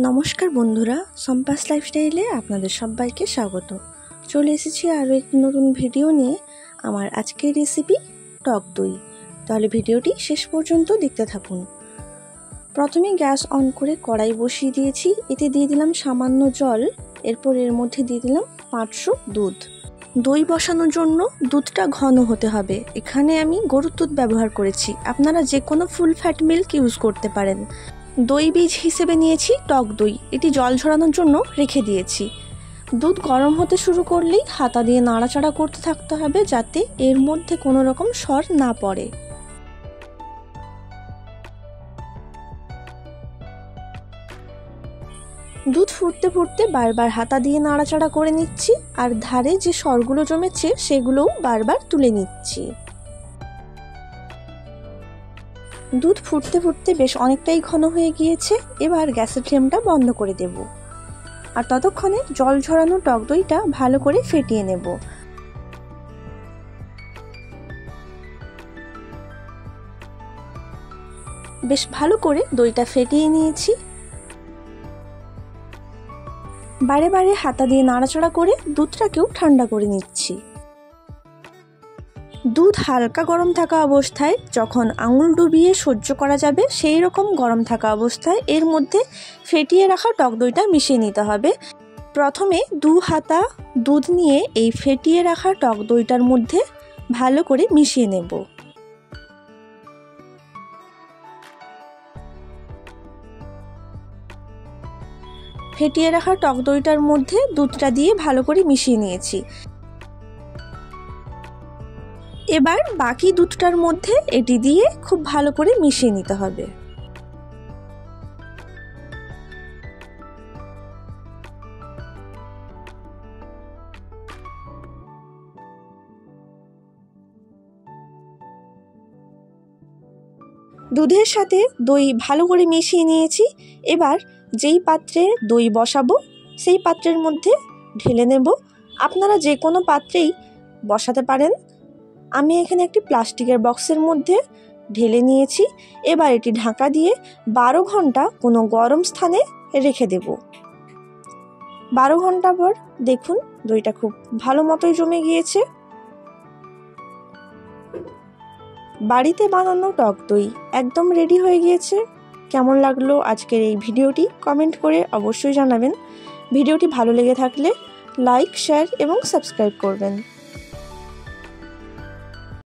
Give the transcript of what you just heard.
নমস্কার বন্ধুরা, সম্পাস লাইফস্টাইলে আপনাদের সবাইকে স্বাগত। চলে এসেছি আরও একটি নতুন ভিডিও নিয়ে। আমার আজকের রেসিপি টক দই। তাহলে ভিডিওটি শেষ পর্যন্ত দেখতে থাকুন। প্রথমে গ্যাস অন করে কড়াই বসিয়ে দিয়েছি। এতে দিয়ে দিলাম সামান্য জল। এরপর এর মধ্যে দিয়ে দিলাম 500 দুধ। দই বসানোর জন্য দুধটা ঘন হতে হবে। এখানে আমি গরুর দুধ ব্যবহার করেছি, আপনারা যে কোনো ফুল ফ্যাট মিল্ক ইউজ করতে পারেন। দই বীজ হিসেবে নিয়েছি টক দই, এটি জল ঝরানোর জন্য রেখে দিয়েছি। দুধ গরম হতে শুরু করলেই হাতা দিয়ে নাড়াচাড়া করতে থাকতে হবে, যাতে এর মধ্যে কোনো রকম সর না পড়ে। দুধ ফুটতে ফুটতে বারবার হাতা দিয়ে নাড়াচাড়া করে নিচ্ছি, আর ধারে যে সরগুলো জমেছে সেগুলোও বারবার তুলে নিচ্ছি। দুধ ফুটতে ফুটতে বেশ অনেকটাই ঘন হয়ে গিয়েছে। এবার গ্যাসের ফ্লেমটা বন্ধ করে দেব, আর ততক্ষণে জল ঝরানো টক দইটা ভালো করে ফেটিয়ে নেব। বেশ ভালো করে দইটা ফেটিয়ে নিয়েছি। বারে বারে হাতা দিয়ে নাড়াচাড়া করে দুধটাকেও ঠান্ডা করে নিচ্ছি। দুধ হালকা গরম থাকা অবস্থায়, যখন আঙুল ডুবিয়ে সহ্য করা যাবে সেই রকম গরম থাকা অবস্থায় এর মধ্যে ফেটিয়ে রাখা টক দইটা মিশিয়ে নিতে হবে। প্রথমে 2 হাতা দুধ নিয়ে এই ফেটিয়ে রাখা টক দইটার মধ্যে ভালো করে মিশিয়ে নেব। ফেটিয়ে রাখা টক দইটার মধ্যে দুধটা দিয়ে ভালো করে মিশিয়ে নিয়েছি। এবার বাকি দুধটার মধ্যে এটি দিয়ে খুব ভালো করে মিশিয়ে নিতে হবে। দুধের সাথে দই ভালো করে মিশিয়ে নিয়েছি। এবার যেই পাত্রে দই বসাবো সেই পাত্রের মধ্যে ঢেলে নেব। আপনারা যে কোনো পাত্রেই বসাতে পারেন। আমি এখানে একটি প্লাস্টিকের বক্সের মধ্যে ঢেলে নিয়েছি। এবার এটি ঢাকা দিয়ে 12 ঘন্টা কোনো গরম স্থানে রেখে দেব। 12 ঘন্টা পর দেখুন দইটা খুব ভালো মতোই জমে গিয়েছে। বাড়িতে বানানো টক দই একদম রেডি হয়ে গিয়েছে। কেমন লাগলো আজকের এই ভিডিওটি কমেন্ট করে অবশ্যই জানাবেন। ভিডিওটি ভালো লেগে থাকলে লাইক, শেয়ার এবং সাবস্ক্রাইব করবেন।